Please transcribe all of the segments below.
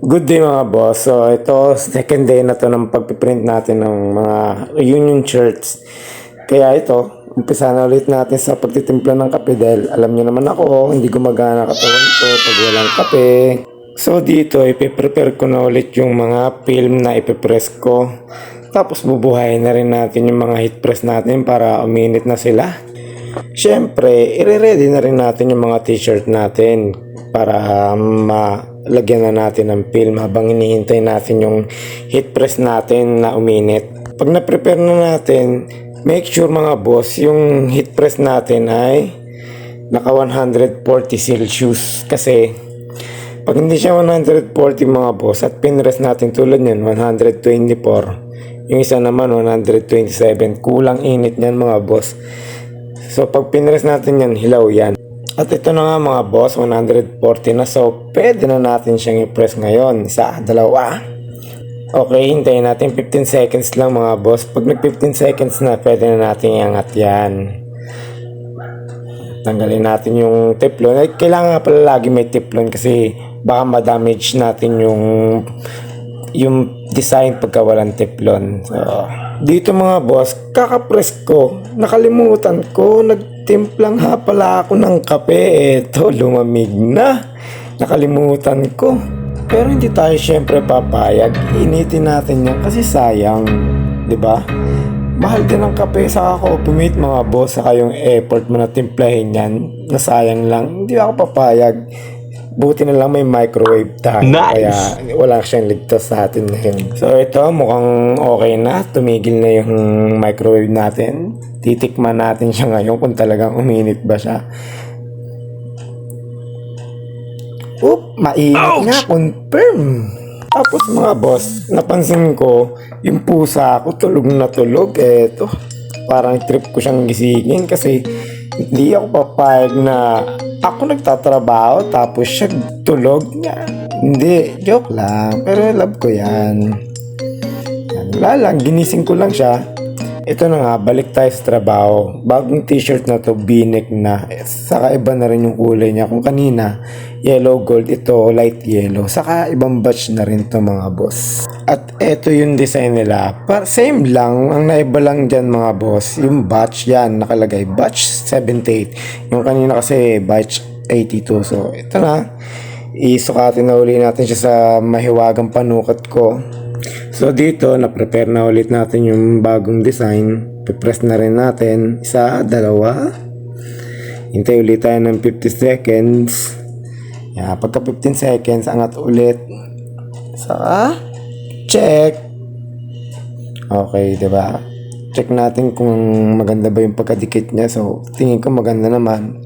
Good day mga boss. So ito, second day na to ng pagpiprint natin ng mga union shirts. Kaya ito, umpisa na ulit natin sa pagtitimpla ng kape dahil alam niyo naman ako, hindi gumagana katawan ko pag walang kape. So dito, ipiprepare ko na ulit yung mga film na ipipress ko. Tapos bubuhayin na rin natin yung mga heat press natin para uminit na sila. Siyempre, i-ready na rin natin yung mga t-shirt natin para malagyan na natin ng film habang hinihintay natin yung heat press natin na uminit. Pag na-prepare na natin, make sure mga boss, yung heat press natin ay naka 140 Celsius kasi pag hindi siya 140 mga boss at pinrest natin tulad nyan 124, yung isa naman 127, kulang init nyan mga boss. So pag pinrest natin yan, hilaw yan. At ito na nga mga boss, 140 na. So pwede na natin siyang i-press ngayon. Isa, dalawa. Okay, hintayin natin 15 seconds lang mga boss. Pag nag 15 seconds na, pwede na natin iangat yan. Tanggalin natin yung teflon. Ay, kailangan pala lagi may teflon kasi baka ma-damage natin yung design pagka walang teflon. So, dito mga boss, kakapress ko, nakalimutan ko, nagtimplang ha pala ako ng kape. Eto, lumamig na. Nakalimutan ko. Pero hindi tayo syempre papayag. Initin natin yan kasi sayang. 'Di ba? Mahal din ang kape sa coffee mate mga boss. Saka yung effort mo na timplahin yan, nasayang lang. Hindi ako papayag. Buti na lang may microwave tayo. Nice. Kaya wala siyang ligtas sa atin ngayon. So ito mukhang okay na. Tumigil na yung microwave natin. Titikman natin siya ngayon kung talagang uminit ba siya. Mainit nga. Confirm. Tapos mga boss, napansin ko yung pusa ko tulog na tulog. Eto, parang trip ko siyang gisingin kasi hindi ako papayag na ako nagtatrabaho tapos siya tulog niya. Hindi, joke lang. Pero love ko yan. Wala lang, ginising ko lang siya. Ito na nga, balik tayo sa trabaho. Bagong t-shirt na to, V-neck na. Saka iba na rin yung kulay niya. Kung kanina, yellow gold, ito light yellow. Saka ibang batch na rin to mga boss. At ito yung design nila. Same lang, ang naiba lang dyan mga boss. Yung batch yan, nakalagay batch 78. Yung kanina kasi batch 82. So ito na, isukatin na uli natin siya sa mahiwagang panukat ko. So dito, na-prepare na ulit natin yung bagong design. Pipress na rin natin. Isa, dalawa. Hintay ulit tayo ng 50 seconds. Yan, pagka 15 seconds, angat ulit. Saka, check. Okay, diba? Check natin kung maganda ba yung pagkadikit niya. So, tingin ko maganda naman.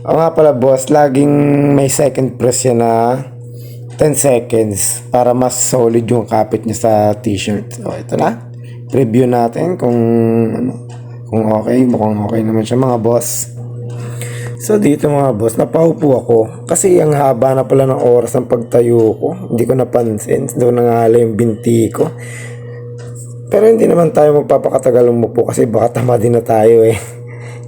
O nga pala boss, laging may second press yan na 10 seconds para mas solid yung kapit niya sa t-shirt. So ito na. Review natin kung okay. Mukhang okay naman siya mga boss. So dito mga boss, napaupo ako kasi ang haba na pala ng oras ng pagtayo ko. Hindi ko napansin. Doon nangahala yung binti ko. Pero hindi naman tayo magpapakatagal umupo kasi baka tama din na tayo eh.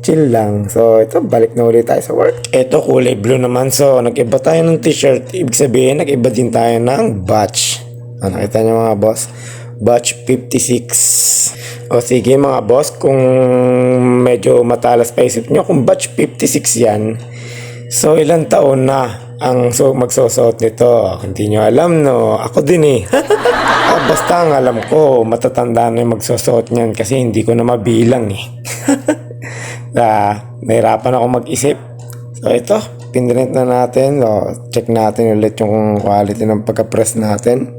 Chill lang. So, ito, balik na ulit tayo sa work. Ito, kulay blue naman. So, nag-iba tayo ng t-shirt. Ibig sabihin, nag-iba din tayo ng batch. Nakita niyo mga boss? Batch 56. O sige mga boss, kung medyo matalas pa isip niyo, kung batch 56 yan, so ilang taon na ang magsusuot nito? Hindi nyo alam, no? Ako din eh. Basta ang alam ko, matatanda na yung magsusuot niyan kasi hindi ko na mabilang eh. Nahirapan ako mag-isip. So ito, pinrint na natin. Check natin ulit yung quality ng pagka-press natin.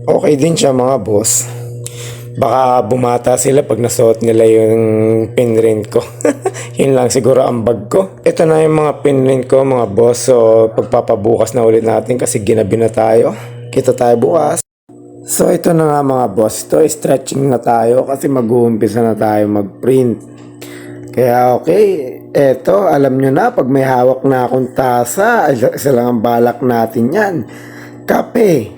Okay din siya mga boss. Baka bumata sila pag nasuot nila yung pinrint ko. Yun lang siguro ang bag ko. Ito na yung mga pinrint ko mga boss. So pagpapabukas na ulit natin kasi ginabi na tayo. Kita tayo bukas. So ito na nga mga boss. Ito stretching na tayo kasi mag-uumpisa na tayo mag-print. Kaya okay, eto alam nyo na pag may hawak na akong tasa, isa lang ang balak natin yan. Kape.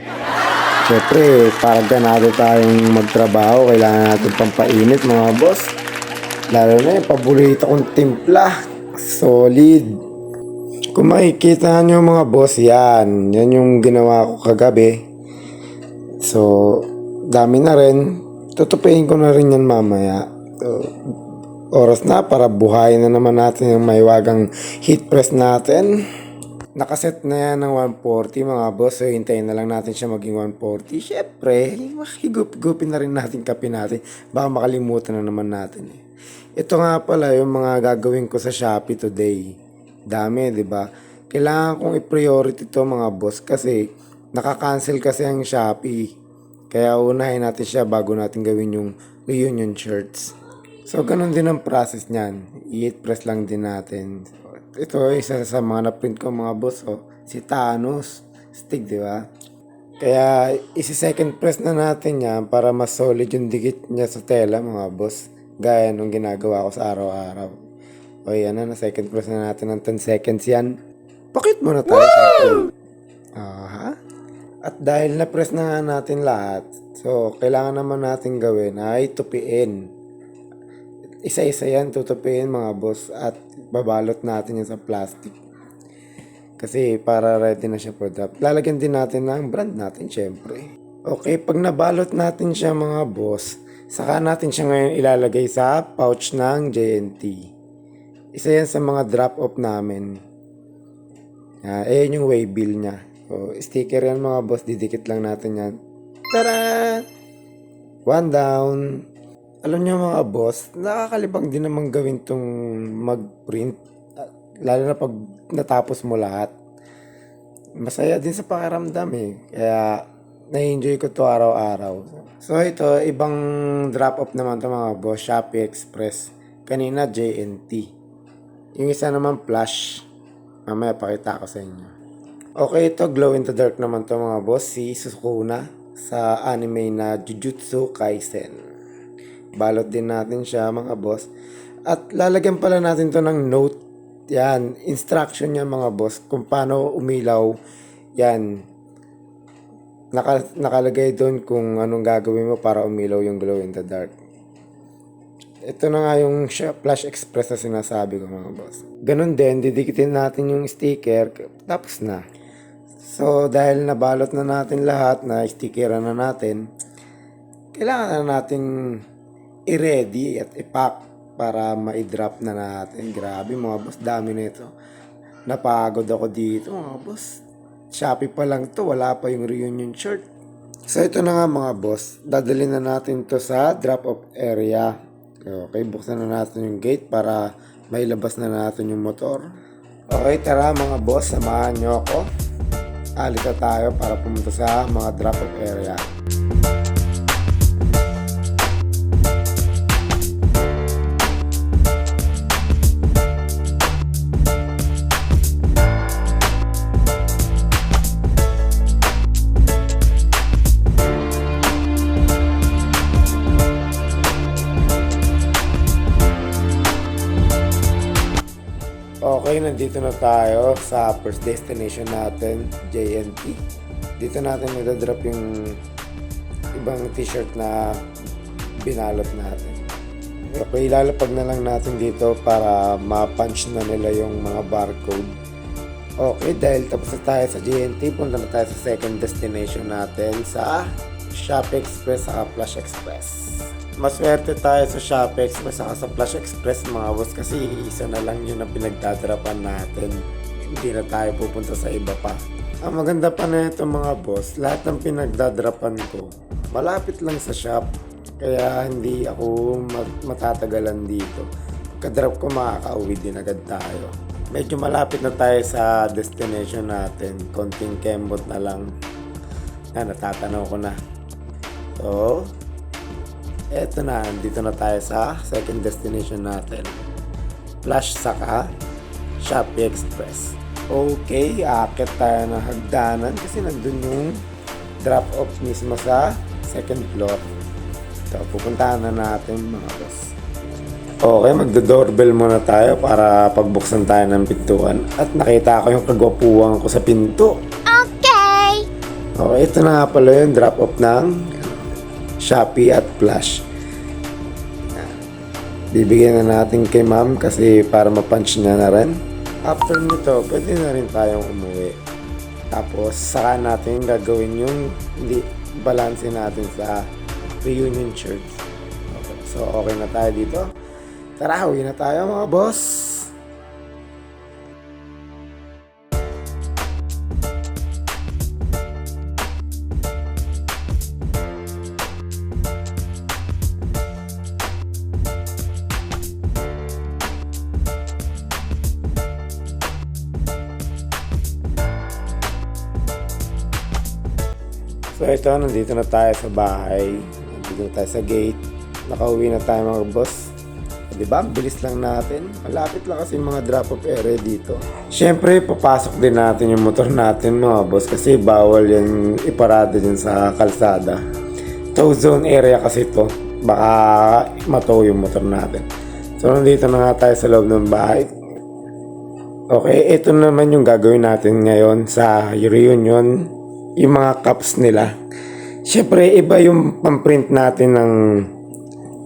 Siyempre, para ganado tayong magtrabaho, kailangan natin pampainit mga boss. Lalo na yung paborito kong timpla. Solid. Kung makikita nyo mga boss, yan yung ginawa ko kagabi. So, dami na rin. Tutupiin ko na rin yan mamaya. So, oras na para buhayin na naman natin yung maiwagang heat press natin. Nakaset na yan ng 140 mga boss. So, hintayin na lang natin siya maging 140. Syempre, higup-gupin na rin natin kape natin. Baka makalimutan na naman natin eh. Ito nga pala yung mga gagawin ko sa Shopee today. Dami, di ba? Kailangan kong i-priority to mga boss kasi naka-cancel kasi ang Shopee. Kaya unahin natin siya bago natin gawin yung reunion shirts. So, ganun din ang process niyan. I-hit press lang din natin. Ito, isa sa mga na-print ko mga boss. Oh, si Thanos. Stick, di ba? Kaya, isi-second press na natin yan para mas solid yung dikit niya sa tela mga boss. Gaya nung ginagawa ko sa araw-araw. O yan na, second press na natin ng 10 seconds yan. Pakit muna tayo sa atin. At dahil na-press na nga natin lahat, so kailangan naman natin gawin ay tupiin. Isa-isa yan, tutupiin mga boss at babalot natin yan sa plastic. Kasi para ready na siya for drop. Lalagyan din natin ng brand natin syempre. Okay, pag nabalot natin siya mga boss, saka natin siya ngayon ilalagay sa pouch ng JNT. Isa yan sa mga drop-off namin. Ayan yung waybill niya. So, sticker yan mga boss. Didikit lang natin yan. Tara! One down. Alam niyo mga boss, nakakalibang din naman gawin tong mag-print. Lalo na pag natapos mo lahat. Masaya din sa pakiramdam eh. Kaya, na-enjoy ko to araw-araw. So, ito, ibang drop-off naman to mga boss. Shopee Express. Kanina, JNT. Yung isa naman flash. Mamaya pakita ko sa inyo. Okay, ito glow in the dark naman to mga boss. Si Sukuna sa anime na Jujutsu Kaisen. Balot din natin siya mga boss. At lalagyan pala natin to ng note. Yan, instruction niya mga boss. Kung paano umilaw. Yan. Nakalagay doon kung anong gagawin mo para umilaw yung glow in the dark. Ito na nga yung Flash Express na sinasabi ko mga boss. Ganun din, didikitin natin yung sticker, tapos na. So, dahil nabalot na natin lahat, na stickeran na natin, kailangan na natin i-ready at i-pack para ma-drop na natin. Grabe mga boss, dami na ito. Napagod ako dito mga boss. Shopee pa lang to, wala pa yung reunion shirt. So, ito na nga mga boss, dadalhin na natin to sa drop-off area. Okay, buksan na natin yung gate para mailabas na natin yung motor. Okay, tara mga boss, samahan nyo ako. Alis na tayo para pumunta sa mga drop-off area. Okay, nandito na tayo sa first destination natin, JNT. Dito natin nagdadrop yung ibang t-shirt na binalot natin. Okay, ilalapag na lang natin dito para ma-punch na nila yung mga barcode. Okay, dahil tapos na tayo sa JNT, punta na tayo sa second destination natin sa Shopee Express at Flash Express. Maswerte tayo sa Shopee Express at sa Flash Express mga boss kasi isa na lang yun ang pinagdadrapan natin. Hindi na tayo pupunta sa iba pa. Ang maganda pa na ito mga boss, lahat ng pinagdadrapan ko malapit lang sa shop. Kaya hindi ako matatagalan dito. Pagka-drop ko makaka-uwi din agad tayo. Medyo malapit na tayo sa destination natin. Konting kembot na lang. Natatanaw ko na. So, eto na, dito na tayo sa second destination natin. Flash saka Shopee Express. Okay, akit tayo ng hagdanan kasi nandun yung drop-off mismo sa second floor. So, pupuntahan na natin mga boss. Okay, magdo-doorbell muna tayo para pagbuksan tayo ng pintuan. At nakita ko yung kagwapuhan ko sa pinto. Okay! Okay, ito na nga pala yung drop-off ng Shopee at Flash. Bibigyan na natin kay ma'am kasi para ma-punch niya na rin. After nito, pwede na rin tayong umuwi. Tapos, saka natin gagawin yung balance natin sa reunion church. Okay. So, okay na tayo dito. Tara, uwi na tayo mga boss. So ito, nandito na tayo sa bahay. Nandito na tayo sa gate. Nakauwi na tayo mga boss. Diba? Bilis lang natin. Malapit lang kasi mga drop-off area dito. Siyempre, papasok din natin yung motor natin mga boss. Kasi bawal yung iparada dyan sa kalsada. Tow zone area kasi ito. Baka matow yung motor natin. So nandito na nga tayo sa loob ng bahay. Okay, ito naman yung gagawin natin ngayon sa reunion. Yung mga cups nila. Siyempre, iba yung pamprint natin ng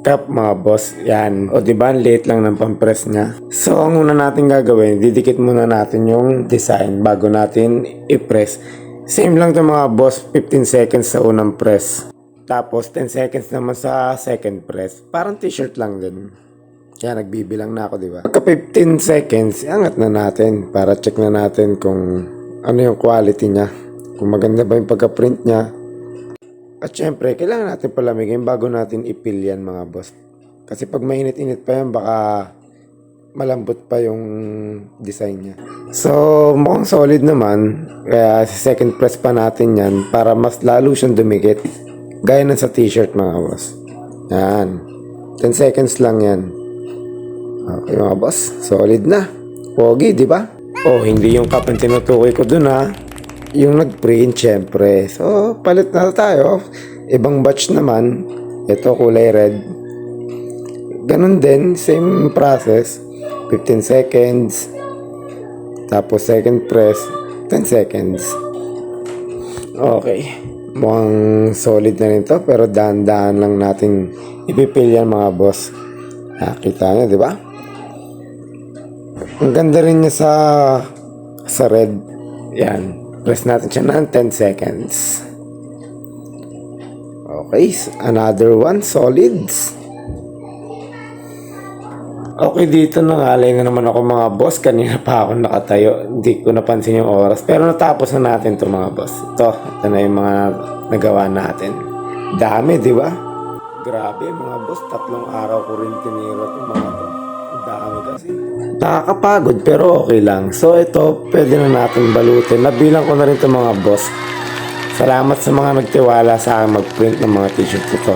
cup mga boss. Yan. O diba, late lang ng pampress niya. So, ang una natin gagawin, didikit muna natin yung design bago natin i-press. Same lang to mga boss, 15 seconds sa unang press. Tapos, 10 seconds naman sa second press. Parang t-shirt lang din. Kaya nagbibilang na ako, diba? Pagka 15 seconds, angat na natin para check na natin kung ano yung quality niya. Kung maganda ba yung pagka-print niya. At syempre, kailangan natin palamigin bago natin ipil yan mga boss. Kasi pag mainit-init pa yan, baka malambot pa yung design niya. So, mukhang solid naman. Kaya second press pa natin yan para mas lalo siyang dumikit. Gaya ng sa t-shirt mga boss. Yan. 10 seconds lang yan. Okay mga boss, solid na. Pogi, di ba? Oh, hindi yung cup ang tinutukoy ko dun ha. Yung nag-print syempre. So, palit na tayo. Ibang batch naman. Ito kulay red. Ganun din. Same process. 15 seconds. Tapos second press. 10 seconds. Okay. Mukhang solid na rin to. Pero dahan-dahan lang natin ipipil yan mga boss. Nakita nyo, di ba? Ang ganda rin niya sa red. Yan. Press natin siya ng 10 seconds. Okay, another one, solids. Okay, dito nangalay na naman ako mga boss. Kanina pa ako nakatayo. Hindi ko napansin yung oras. Pero natapos na natin to mga boss. Ito na yung mga nagawa natin. Dami, di ba? Grabe mga boss, 3 araw ko rin tinira ito mga boss. Dami kasi. Nakakapagod pero okay lang. So ito, pwede na natin balutin. Nabilang ko na rin ito mga boss. Salamat sa mga nagtiwala sa akin mag-print ng mga t-shirt ito.